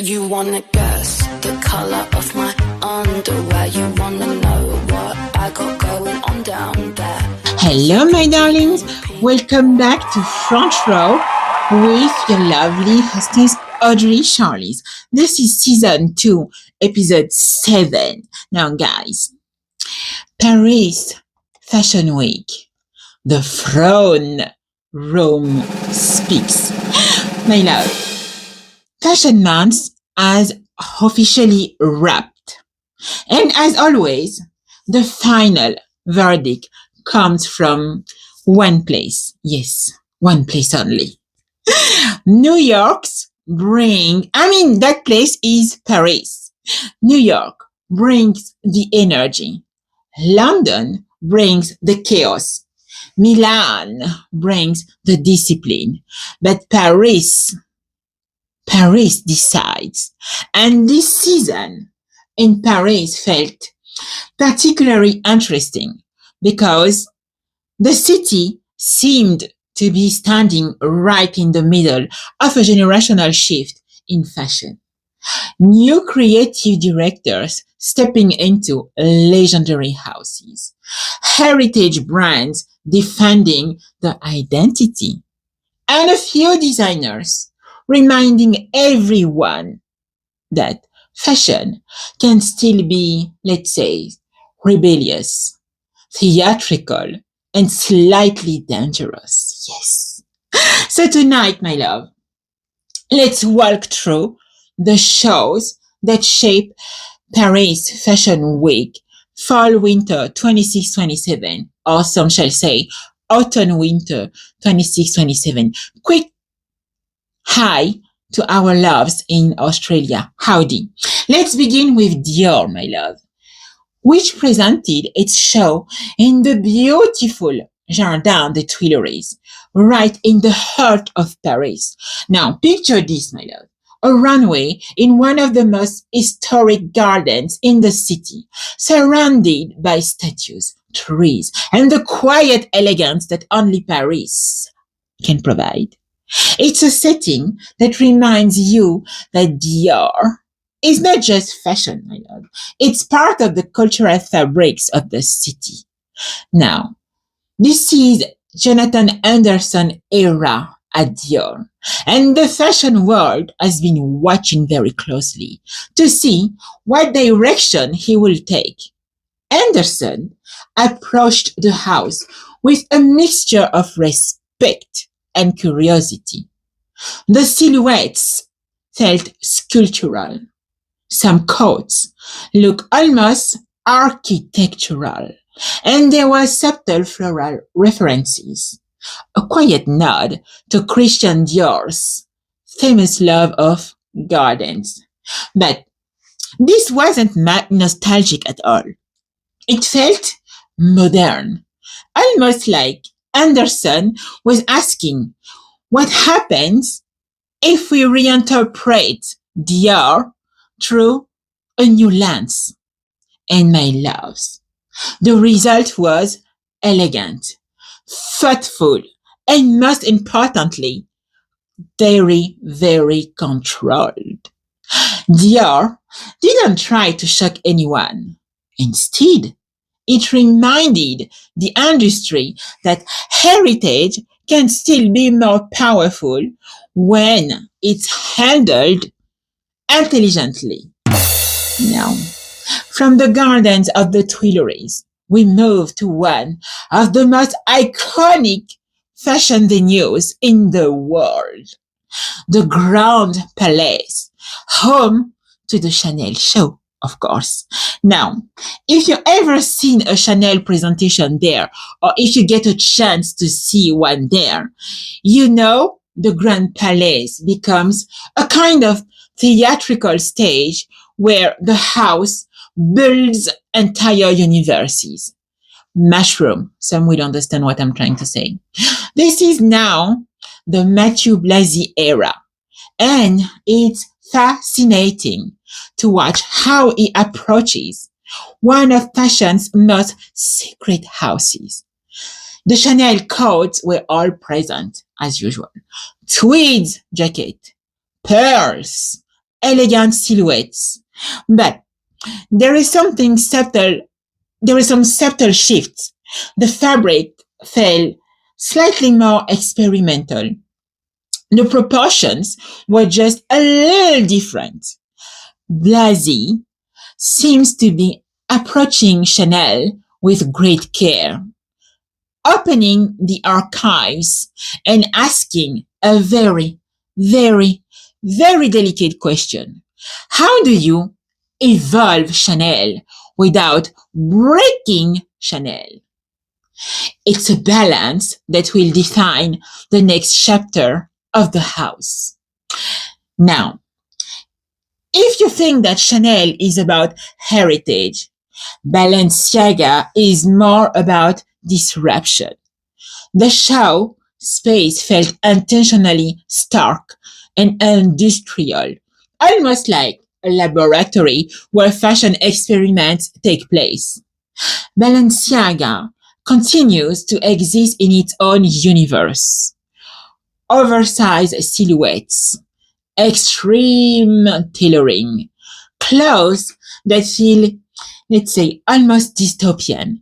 You wanna guess the color of my underwear? You wanna know what I got going on down there? Hello, my darlings. Welcome back to Front Row with your lovely hostess, Audrey Charlies. This is season 2, episode 7. Now, guys, Paris Fashion Week. The throne room speaks. My love, Fashion Month has officially wrapped. And as always, the final verdict comes from one place. Yes, one place only. New York's that place is Paris. New York brings the energy. London brings the chaos. Milan brings the discipline. But Paris decides. And this season in Paris felt particularly interesting because the city seemed to be standing right in the middle of a generational shift in fashion. New creative directors stepping into legendary houses, heritage brands defending the identity, and a few designers reminding everyone that fashion can still be, let's say, rebellious, theatrical, and slightly dangerous. Yes. So tonight, my love, let's walk through the shows that shape Paris Fashion Week, Fall Winter 26-27, or some shall say Autumn Winter 26-27. Quick hi to our loves in Australia. Howdy. Let's begin with Dior, my love, which presented its show in the beautiful Jardin des Tuileries, right in the heart of Paris. Now, picture this, my love. A runway in one of the most historic gardens in the city, surrounded by statues, trees, and the quiet elegance that only Paris can provide. It's a setting that reminds you that Dior is not just fashion, my love. It's part of the cultural fabrics of the city. Now, this is Jonathan Anderson era at Dior, and the fashion world has been watching very closely to see what direction he will take. Anderson approached the house with a mixture of respect and curiosity. The silhouettes felt sculptural. Some coats look almost architectural, and there were subtle floral references, a quiet nod to Christian Dior's famous love of gardens. But this wasn't nostalgic at all. It felt modern, almost like Anderson was asking, what happens if we reinterpret Dior through a new lens? And my loves, the result was elegant, thoughtful, and most importantly, very, very controlled. Dior didn't try to shock anyone. Instead, it reminded the industry that heritage can still be more powerful when it's handled intelligently. Now, from the gardens of the Tuileries, we move to one of the most iconic fashion venues in the world, the Grand Palais, home to the Chanel show, of course. Now, if you ever seen a Chanel presentation there, or if you get a chance to see one there, you know the Grand Palais becomes a kind of theatrical stage where the house builds entire universes. Mushroom, some will understand what I'm trying to say. This is now the Matthew Blasey era, and it's fascinating to watch how he approaches one of fashion's most secret houses. The Chanel coats were all present, as usual. Tweed jacket, pearls, elegant silhouettes. But there is something subtle, there is some subtle shifts. The fabric felt slightly more experimental. The proportions were just a little different. Blasey seems to be approaching Chanel with great care, opening the archives and asking a very, very, very delicate question. How do you evolve Chanel without breaking Chanel? It's a balance that will define the next chapter of the house. Now, if you think that Chanel is about heritage, Balenciaga is more about disruption. The show space felt intentionally stark and industrial, almost like a laboratory where fashion experiments take place. Balenciaga continues to exist in its own universe. Oversized silhouettes, extreme tailoring, clothes that feel, let's say, almost dystopian.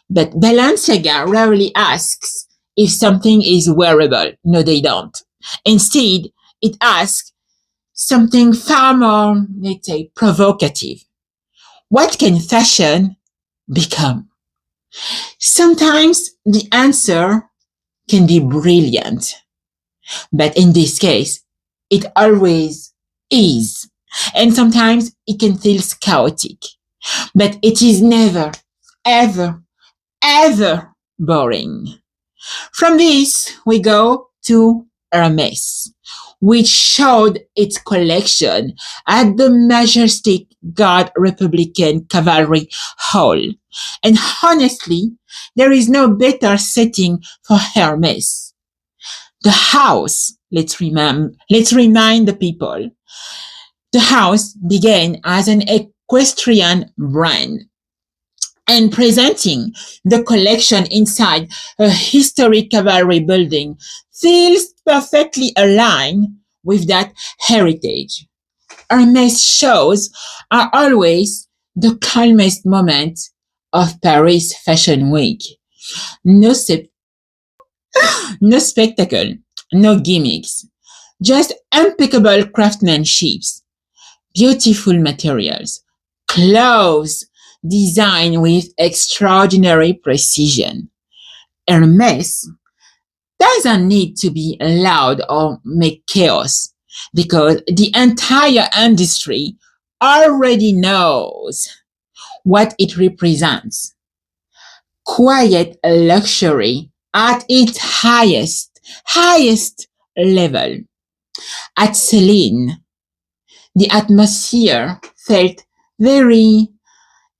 But Balenciaga rarely asks if something is wearable. No, they don't. Instead, it asks something far more, let's say, provocative. What can fashion become? Sometimes the answer can be brilliant. But in this case, it always is. And sometimes it can feel chaotic. But it is never, ever, ever boring. From this, we go to Hermès, which showed its collection at the majestic Guard Republican Cavalry Hall. And honestly, there is no better setting for Hermès. The house, let's remind the people, the house began as an equestrian brand and presenting the collection inside a historic cavalry building feels perfectly aligned with that heritage. Hermès shows are always the calmest moment of Paris Fashion Week. No, no spectacle, no gimmicks, just impeccable craftsmanship, beautiful materials, clothes designed with extraordinary precision. Hermès doesn't need to be loud or make chaos because the entire industry already knows what it represents. Quiet luxury at its highest level. At Celine, the atmosphere felt very,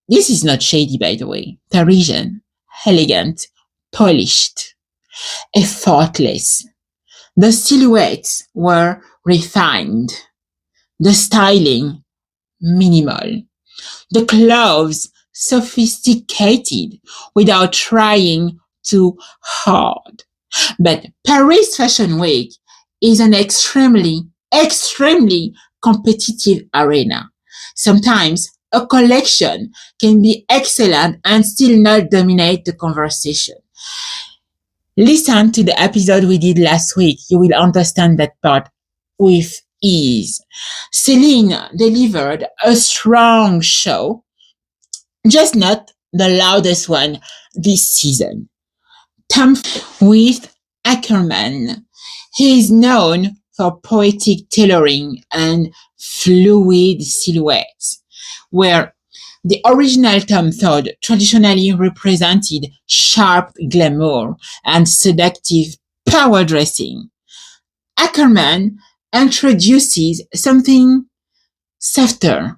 this is not shady by the way, Parisian, elegant, polished, effortless. The silhouettes were refined, the styling minimal, the clothes sophisticated without trying too hard. But Paris Fashion Week is an extremely competitive arena. Sometimes a collection can be excellent and still not dominate the conversation. Listen to the episode we did last week. You will understand that part with ease. Celine delivered a strong show, just not the loudest one this season. With Ackerman, he is known for poetic tailoring and fluid silhouettes, where the original Tom Ford traditionally represented sharp glamour and seductive power dressing. Ackerman introduces something softer,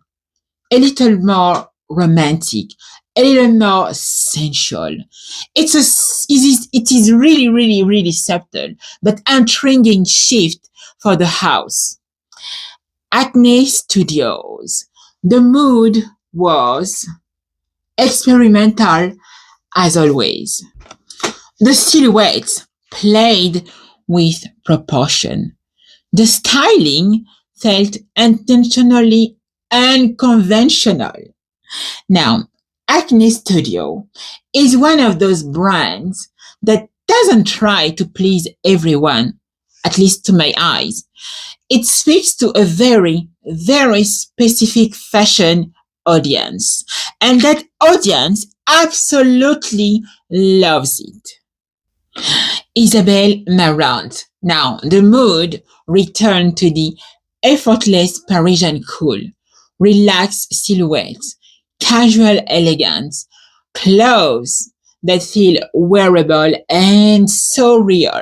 a little more romantic, a little more sensual. It is really subtle, but intriguing shift for the house. Acne Studios. The mood was experimental as always. The silhouettes played with proportion. The styling felt intentionally unconventional. Now, Acne Studio is one of those brands that doesn't try to please everyone, at least to my eyes. It speaks to a very, very specific fashion audience, and that audience absolutely loves it. Isabelle Marant. Now, the mood returned to the effortless Parisian cool, relaxed silhouettes, casual elegance, clothes that feel wearable and so real.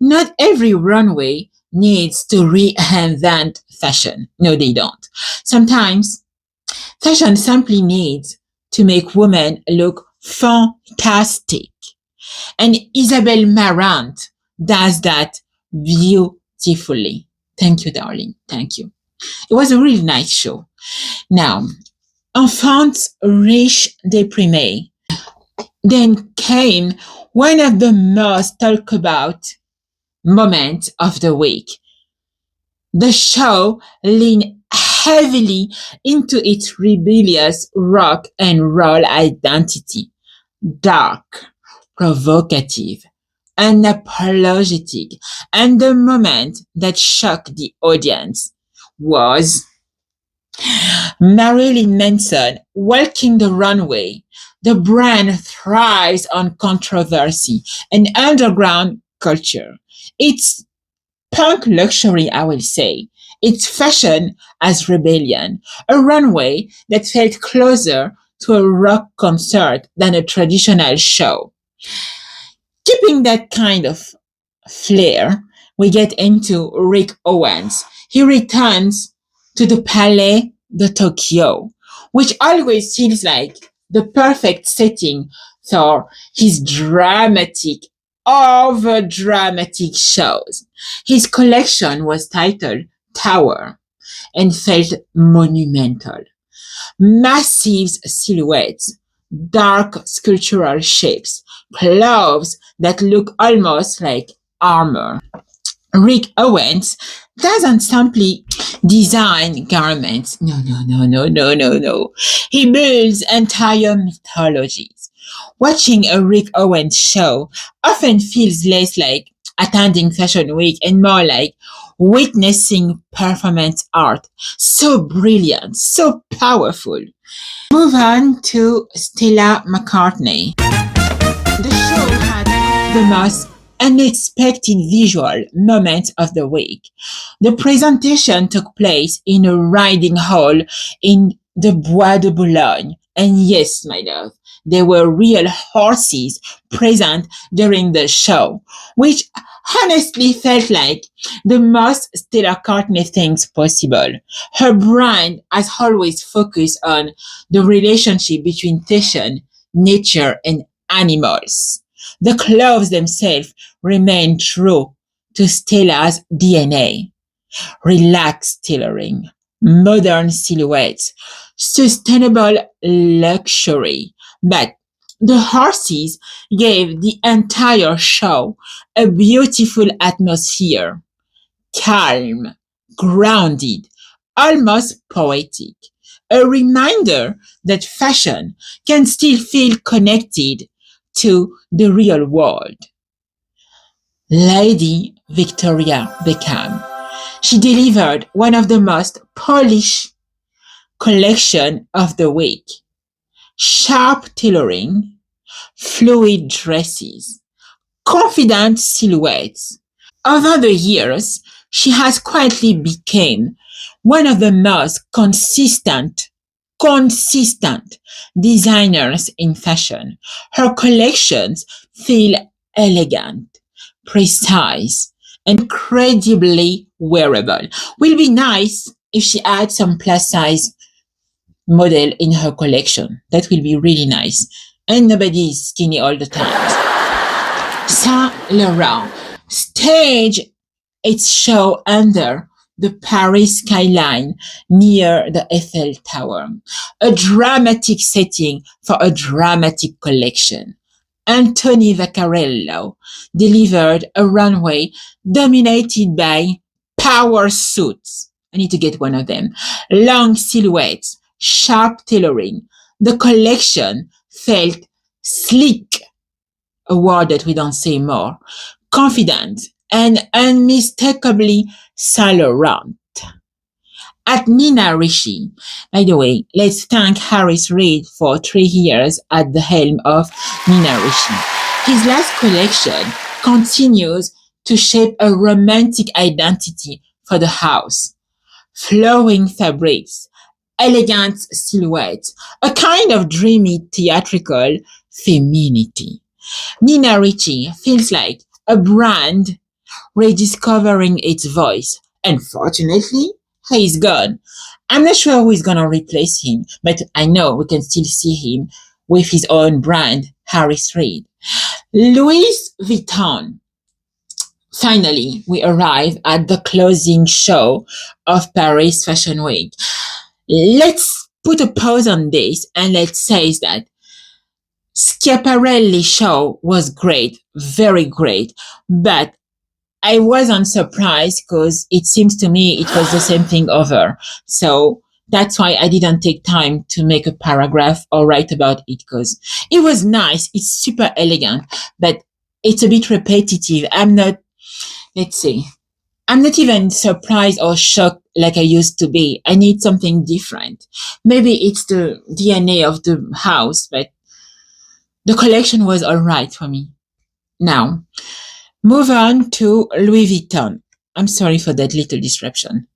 Not every runway needs to reinvent fashion. No, they don't. Sometimes fashion simply needs to make women look fantastic. And Isabelle Marant does that beautifully. Thank you, darling. Thank you. It was a really nice show. Now, Enfants riches déprimés. Then came one of the most talked about moments of the week. The show leaned heavily into its rebellious rock and roll identity. Dark, provocative, unapologetic, and the moment that shocked the audience was Marilyn Manson walking the runway. The brand thrives on controversy and underground culture. It's punk luxury, I will say. It's fashion as rebellion, a runway that felt closer to a rock concert than a traditional show. Keeping that kind of flair, we get into Rick Owens. He returns to the Palais de Tokyo, which always feels like the perfect setting for his dramatic, over dramatic shows. His collection was titled Tower and felt monumental. Massive silhouettes, dark sculptural shapes, clothes that look almost like armor. Rick Owens doesn't simply design garments. No. He builds entire mythologies. Watching a Rick Owens show often feels less like attending Fashion Week and more like witnessing performance art. So brilliant, so powerful. Move on to Stella McCartney. The show had the most unexpected visual moment of the week. The presentation took place in a riding hall in the Bois de Boulogne. And yes, my love, there were real horses present during the show, which honestly felt like the most Stella McCartney things possible. Her brand has always focused on the relationship between fashion, nature, and animals. The clothes themselves remain true to Stella's DNA. Relaxed tailoring, modern silhouettes, sustainable luxury. But the horses gave the entire show a beautiful atmosphere, calm, grounded, almost poetic. A reminder that fashion can still feel connected to the real world. Lady Victoria Beckham. She delivered one of the most polished collection of the week. Sharp tailoring, fluid dresses, confident silhouettes. Over the years, she has quietly become one of the most consistent designers in fashion. Her collections feel elegant, precise, and incredibly wearable. Will be nice if she adds some plus size model in her collection. That will be really nice. And nobody is skinny all the time. Saint Laurent staged its show under the Paris skyline near the Eiffel Tower. A dramatic setting for a dramatic collection. Anthony Vaccarello delivered a runway dominated by power suits. I need to get one of them. Long silhouettes, sharp tailoring. The collection felt sleek, a word that we don't say more, confident, and unmistakably Saint Laurent. At Nina Ricci, by the way, let's thank Harris Reid for 3 years at the helm of Nina Ricci. His last collection continues to shape a romantic identity for the house. Flowing fabrics, elegant silhouettes, a kind of dreamy theatrical femininity. Nina Ricci feels like a brand rediscovering its voice. Unfortunately, he's gone. I'm not sure who is going to replace him, but I know we can still see him with his own brand, Harris Reid. Louis Vuitton. Finally, we arrive at the closing show of Paris Fashion Week. Let's put a pause on this and let's say that Schiaparelli show was great, very great, but I wasn't surprised because it seems to me it was the same thing over. So that's why I didn't take time to make a paragraph or write about it because it was nice. It's super elegant, but it's a bit repetitive. I'm not even surprised or shocked like I used to be. I need something different. Maybe it's the DNA of the house, but the collection was all right for me. Now, move on to Louis Vuitton. I'm sorry for that little disruption.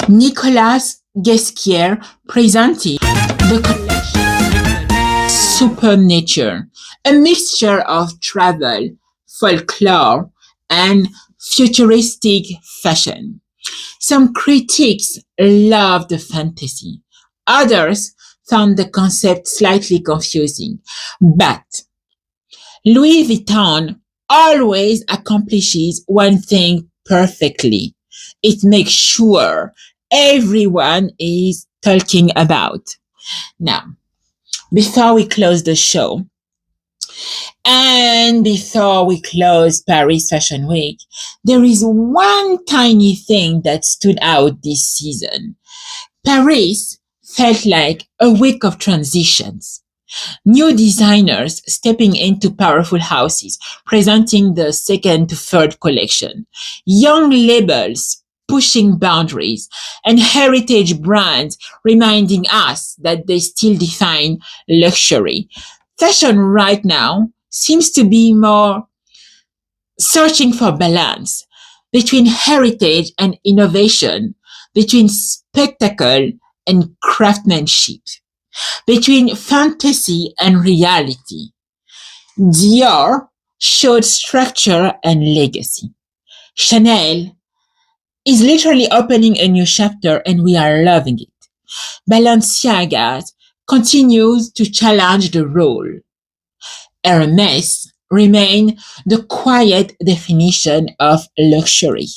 Nicolas Ghesquière presented the collection Supernature, a mixture of travel, folklore, and futuristic fashion. Some critics loved the fantasy. Others found the concept slightly confusing. But Louis Vuitton always accomplishes one thing perfectly. It makes sure everyone is talking about. Now, before we close the show, and before we close Paris Fashion Week, there is one tiny thing that stood out this season. Paris felt like a week of transitions. New designers stepping into powerful houses, presenting the second to third collection. Young labels pushing boundaries, and heritage brands reminding us that they still define luxury. Fashion right now seems to be more searching for balance between heritage and innovation, between spectacle and craftsmanship, between fantasy and reality. Dior showed structure and legacy. Chanel is literally opening a new chapter and we are loving it. Balenciaga continues to challenge the role. Hermès remain the quiet definition of luxury.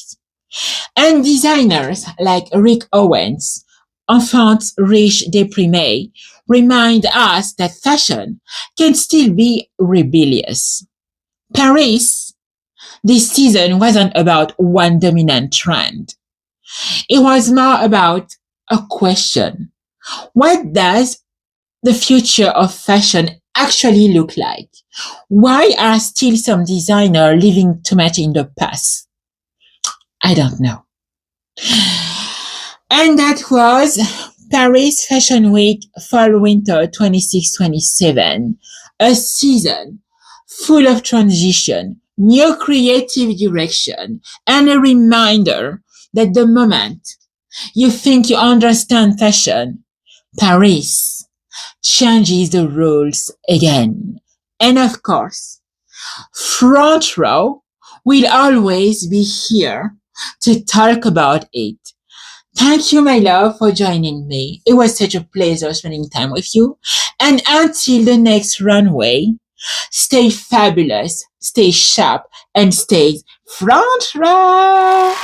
And designers like Rick Owens, Enfants Riches Déprimés, remind us that fashion can still be rebellious. Paris this season wasn't about one dominant trend. It was more about a question. What does the future of fashion actually look like? Why are still some designers living too much in the past? I don't know. And that was Paris Fashion Week Fall Winter 26-27, a season full of transition, new creative direction, and a reminder that the moment you think you understand fashion, Paris changes the rules again. And of course, Front Row will always be here to talk about it. Thank you, my love, for joining me. It was such a pleasure spending time with you. And until the next runway, stay fabulous, stay sharp, and stay front row.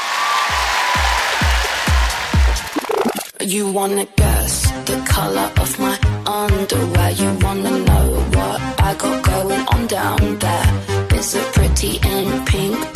You wanna guess the color of my underwear? You wanna know what I got going on down there? Is it pretty in pink?